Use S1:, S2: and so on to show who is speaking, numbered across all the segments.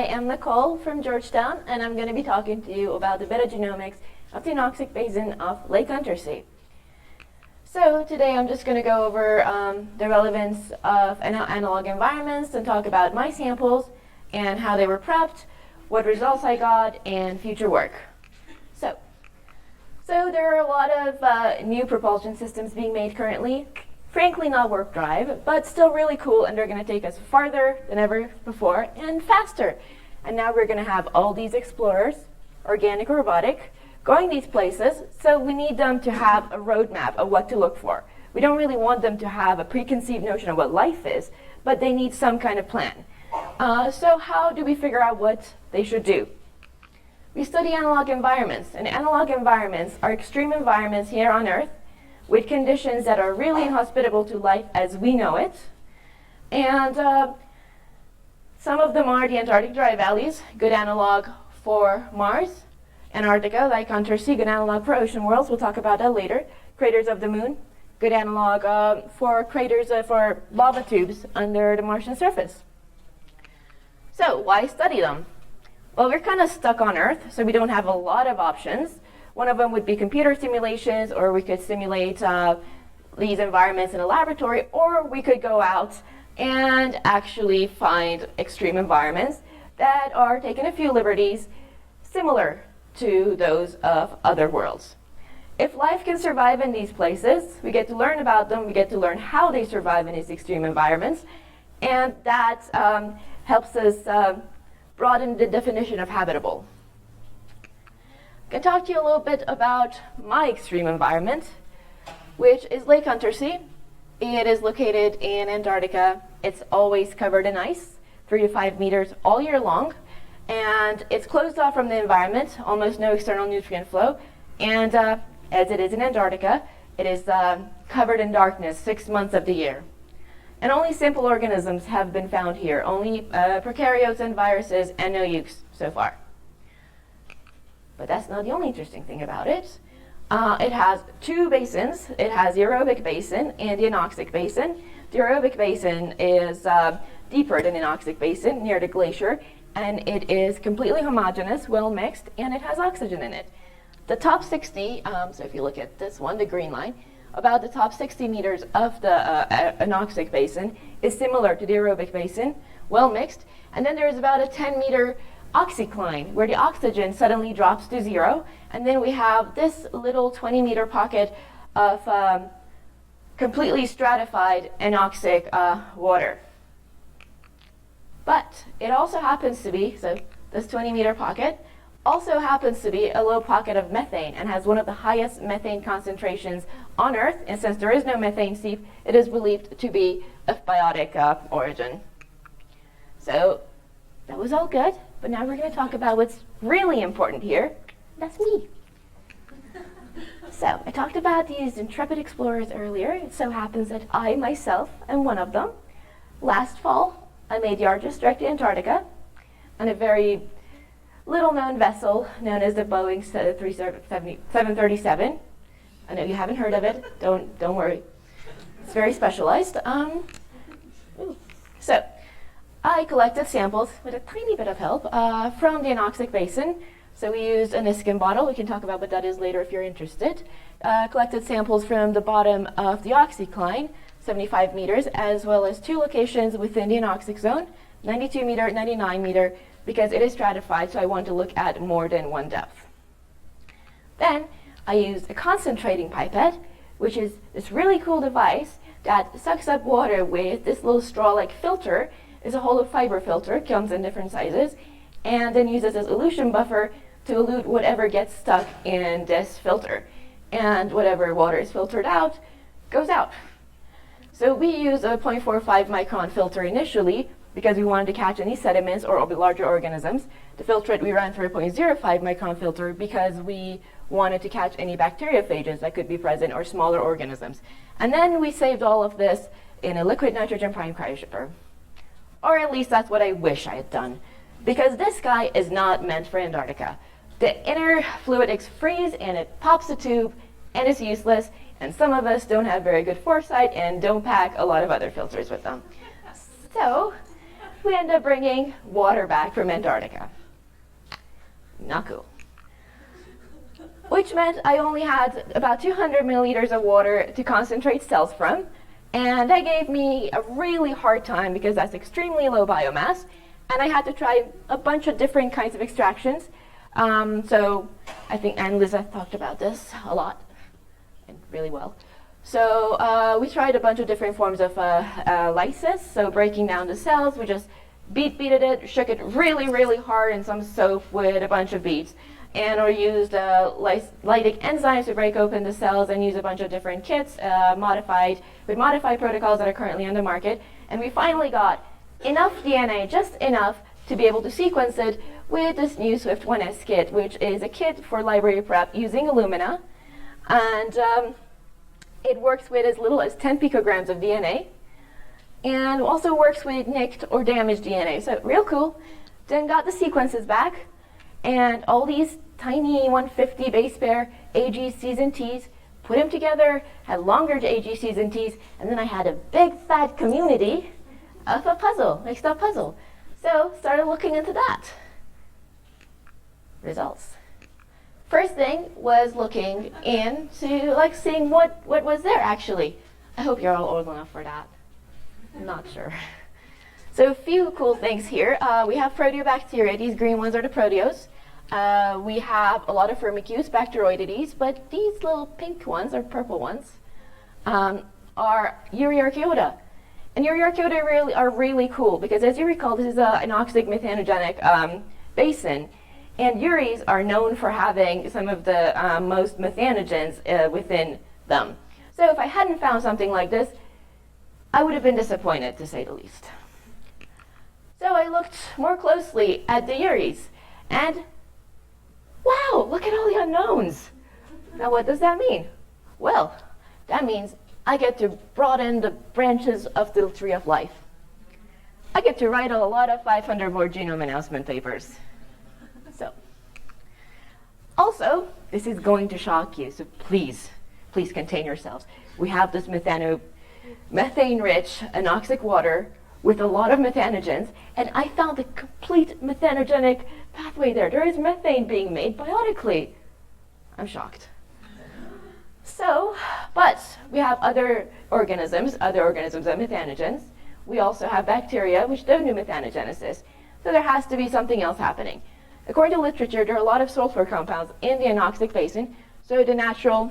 S1: I am Nicole from Georgetown, and I'm going to be talking to you about the metagenomics of the Anoxic Basin of Lake Untersee. So today I'm just going to go over the relevance of analog environments and talk about my samples and how they were prepped, what results I got, and future work. So there are a lot of new propulsion systems being made currently. Frankly, not warp drive, but still really cool, and they're going to take us farther than ever before and faster. And now we're going to have all these explorers, organic or robotic, going these places, so we need them to have a roadmap of what to look for. We don't really want them to have a preconceived notion of what life is, but they need some kind of plan. So how do we figure out what they should do? We study analog environments, and analog environments are extreme environments here on Earth with conditions that are really inhospitable to life as we know it. And some of them are the Antarctic dry valleys, good analog for Mars. Antarctica, like Untersee, good analog for ocean worlds. We'll talk about that later. Craters of the moon, good analog for craters for lava tubes under the Martian surface. So why study them? Well, we're kind of stuck on Earth, so we don't have a lot of options. One of them would be computer simulations, or we could simulate these environments in a laboratory, or we could go out and actually find extreme environments that are taking a few liberties similar to those of other worlds. If life can survive in these places, we get to learn about them, we get to learn how they survive in these extreme environments, and that helps us broaden the definition of habitable. I can talk to you a little bit about my extreme environment, which is Lake Untersee. It is located in Antarctica. It's always covered in ice, 3 to 5 meters all year long, and it's closed off from the environment, almost no external nutrient flow, and as it is in Antarctica, it is covered in darkness 6 months of the year. And only simple organisms have been found here, only prokaryotes and viruses, and no eucs so far. But that's not the only interesting thing about it. It has 2 basins. It has the aerobic basin and the anoxic basin. The aerobic basin is deeper than the anoxic basin, near the glacier, and it is completely homogeneous, well mixed, and it has oxygen in it. The top 60, so if you look at this one, the green line, about the top 60 meters of the anoxic basin is similar to the aerobic basin, well mixed, and then there's about a 10-meter oxycline, where the oxygen suddenly drops to 0, and then we have this little 20-meter pocket of completely stratified anoxic water. But it also happens to be, so this 20-meter pocket also happens to be a low pocket of methane and has one of the highest methane concentrations on Earth, and since there is no methane seep, it is believed to be of biotic origin. So that was all good. But now we're going to talk about what's really important here. That's me. So I talked about these intrepid explorers earlier. It so happens that I myself am one of them. Last fall, I made the Argus trek to Antarctica on a very little-known vessel known as the Boeing 737. I know you haven't heard of it. Don't worry. It's very specialized. So I collected samples with a tiny bit of help from the Anoxic Basin. So we used a Niskin bottle. We can talk about what that is later if you're interested. Collected samples from the bottom of the oxycline, 75 meters, as well as 2 locations within the anoxic zone, 92 meter, 99 meter, because it is stratified, so I want to look at more than one depth. Then I used a concentrating pipette, which is this really cool device that sucks up water with this little straw-like filter. It's a hollow fiber filter, comes in different sizes, and then uses this elution buffer to elute whatever gets stuck in this filter. And whatever water is filtered out, goes out. So we use a 0.45 micron filter initially because we wanted to catch any sediments or larger organisms. To filter it, we ran through a 0.05 micron filter because we wanted to catch any bacteriophages that could be present or smaller organisms. And then we saved all of this in a liquid nitrogen prime cryoshipper. Or at least that's what I wish I had done, because this guy is not meant for Antarctica. The inner fluidics freeze and it pops the tube and it's useless, and some of us don't have very good foresight and don't pack a lot of other filters with them. So we ended up bringing water back from Antarctica. Not cool. Which meant I only had about 200 milliliters of water to concentrate cells from, and that gave me a really hard time because that's extremely low biomass, and I had to try a bunch of different kinds of extractions. So I think Anne Liza talked about this a lot, and really well. So we tried a bunch of different forms of lysis, so breaking down the cells. We just beated it, shook it really, really hard in some soap with a bunch of beads. And we used lytic enzymes to break open the cells and use a bunch of different kits modified protocols that are currently on the market. And we finally got enough DNA, just enough, to be able to sequence it with this new Swift 1S kit, which is a kit for library prep using Illumina. And it works with as little as 10 picograms of DNA, and also works with nicked or damaged DNA. So real cool. Then got the sequences back, and all these tiny 150 base pair AGCs and Ts, put them together, had longer AGCs and Ts, and then I had a big fat community of a puzzle, mixed up puzzle. So started looking into that. Results. First thing was looking into seeing what was there actually. I hope you're all old enough for that. I'm not sure. So a few cool things here. We have proteobacteria. These green ones are the proteos. We have a lot of firmicutes, bacteroidetes, but these little pink ones, or purple ones, are Euryarchaeota. And Euryarchaeota are really cool because, as you recall, this is an anoxic methanogenic basin. And uries are known for having some of the most methanogens within them. So if I hadn't found something like this, I would have been disappointed, to say the least. So I looked more closely at the uries, and wow, look at all the unknowns. Now what does that mean? Well, that means I get to broaden the branches of the tree of life. I get to write a lot of 500 more genome announcement papers. So, also, this is going to shock you, so please contain yourselves. We have this methane-rich anoxic water with a lot of methanogens, and I found a complete methanogenic pathway there. There is methane being made biotically. I'm shocked. So, but we have other organisms and methanogens. We also have bacteria, which don't do methanogenesis. So there has to be something else happening. According to literature, there are a lot of sulfur compounds in the anoxic basin, so the natural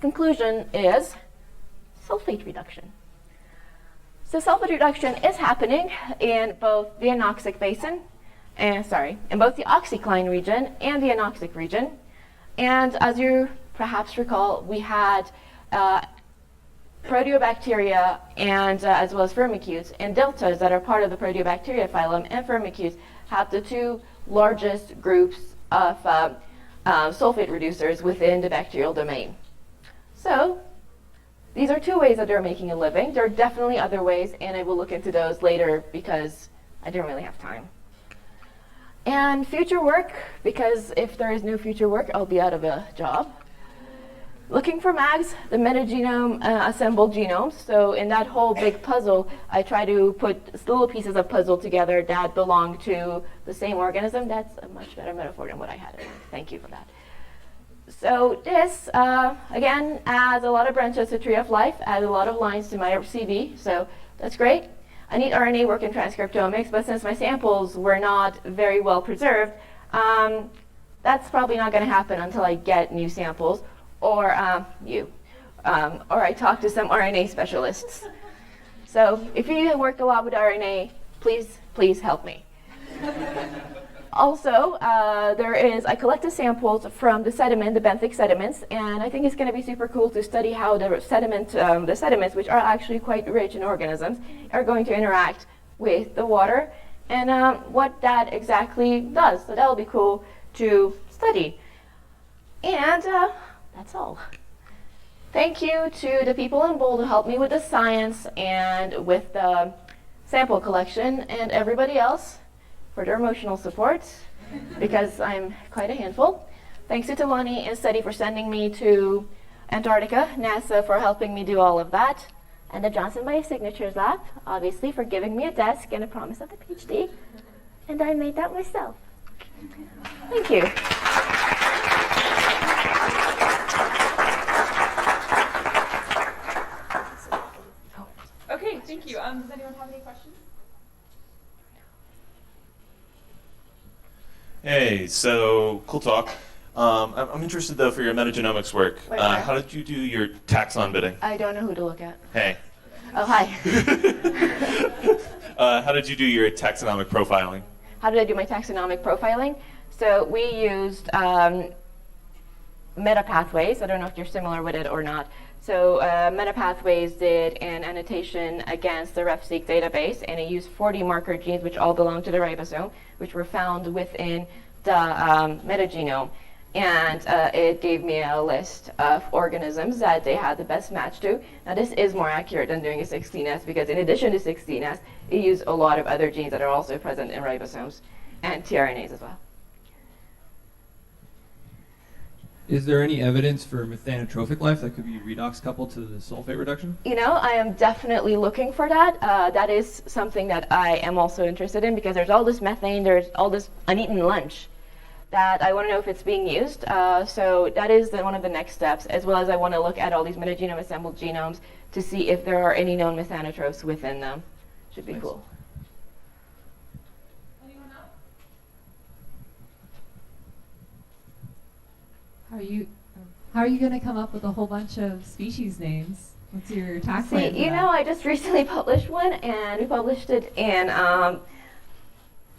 S1: conclusion is sulfate reduction. So sulfate reduction is happening in both the anoxic basin, in both the oxycline region and the anoxic region. And as you perhaps recall, we had proteobacteria and as well as firmicutes, and deltas that are part of the proteobacteria phylum, and firmicutes have the two largest groups of sulfate reducers within the bacterial domain. So these are two ways that they're making a living. There are definitely other ways, and I will look into those later because I don't really have time. And future work, because if there is no future work, I'll be out of a job. Looking for MAGs, the metagenome assembled genomes. So in that whole big puzzle, I try to put little pieces of puzzle together that belong to the same organism. That's a much better metaphor than what I had in mind. Thank you for that. So this, again, adds a lot of branches to Tree of Life, adds a lot of lines to my CV, so that's great. I need RNA work in transcriptomics, but since my samples were not very well preserved, that's probably not going to happen until I get new samples, or or I talk to some RNA specialists. So if you work a lot with RNA, please help me. Also, I collected samples from the sediment, the benthic sediments, and I think it's going to be super cool to study how the sediments, which are actually quite rich in organisms, are going to interact with the water, and what that exactly does. So that'll be cool to study. And that's all. Thank you to the people in Boulder who helped me with the science and with the sample collection, and everybody else for their emotional support, because I'm quite a handful. Thanks to Toillion and SETI for sending me to Antarctica, NASA for helping me do all of that, and the Johnson Biosignatures Lab, obviously, for giving me a desk and a promise of a PhD. And I made that myself. Thank you.
S2: Okay, thank you. Does anyone have any questions?
S3: Hey, so cool talk. I'm interested though for your metagenomics work.
S1: Wait.
S3: How did you do your taxon bidding?
S1: I don't know who to look at.
S3: Hey.
S1: Oh, hi.
S3: How did you do your taxonomic profiling?
S1: How did I do my taxonomic profiling? So we used MetaPathways. I don't know if you're similar with it or not. So MetaPathways did an annotation against the RefSeq database, and it used 40 marker genes, which all belong to the ribosome, which were found within the metagenome. And it gave me a list of organisms that they had the best match to. Now this is more accurate than doing a 16S, because in addition to 16S, it used a lot of other genes that are also present in ribosomes and tRNAs as well.
S4: Is there any evidence for methanotrophic life that could be redox coupled to the sulfate reduction?
S1: You know, I am definitely looking for that. That is something that I am also interested in, because there's all this methane, there's all this uneaten lunch that I want to know if it's being used. So that is one of the next steps, as well as I want to look at all these metagenome assembled genomes to see if there are any known methanotropes within them. Should be cool.
S2: Anyone else?
S5: How are you going to come up with a whole bunch of species names? What's your tax plan?
S1: See, you know, I just recently published one, and we published it in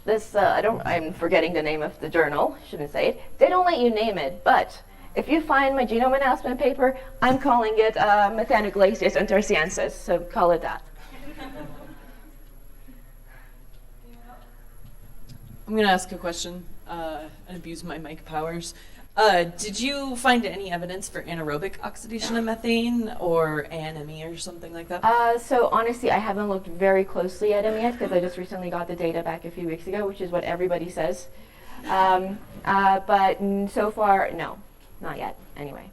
S1: I'm forgetting the name of the journal, shouldn't say it. They don't let you name it, but if you find my genome announcement paper, I'm calling it Methanoglacius untersiensis, so call it that.
S6: I'm going to ask a question and abuse my mic powers. Did you find any evidence for anaerobic oxidation of methane or ANME or something like that?
S1: So honestly, I haven't looked very closely at them yet, because I just recently got the data back a few weeks ago, which is what everybody says. But so far, no, not yet, anyway.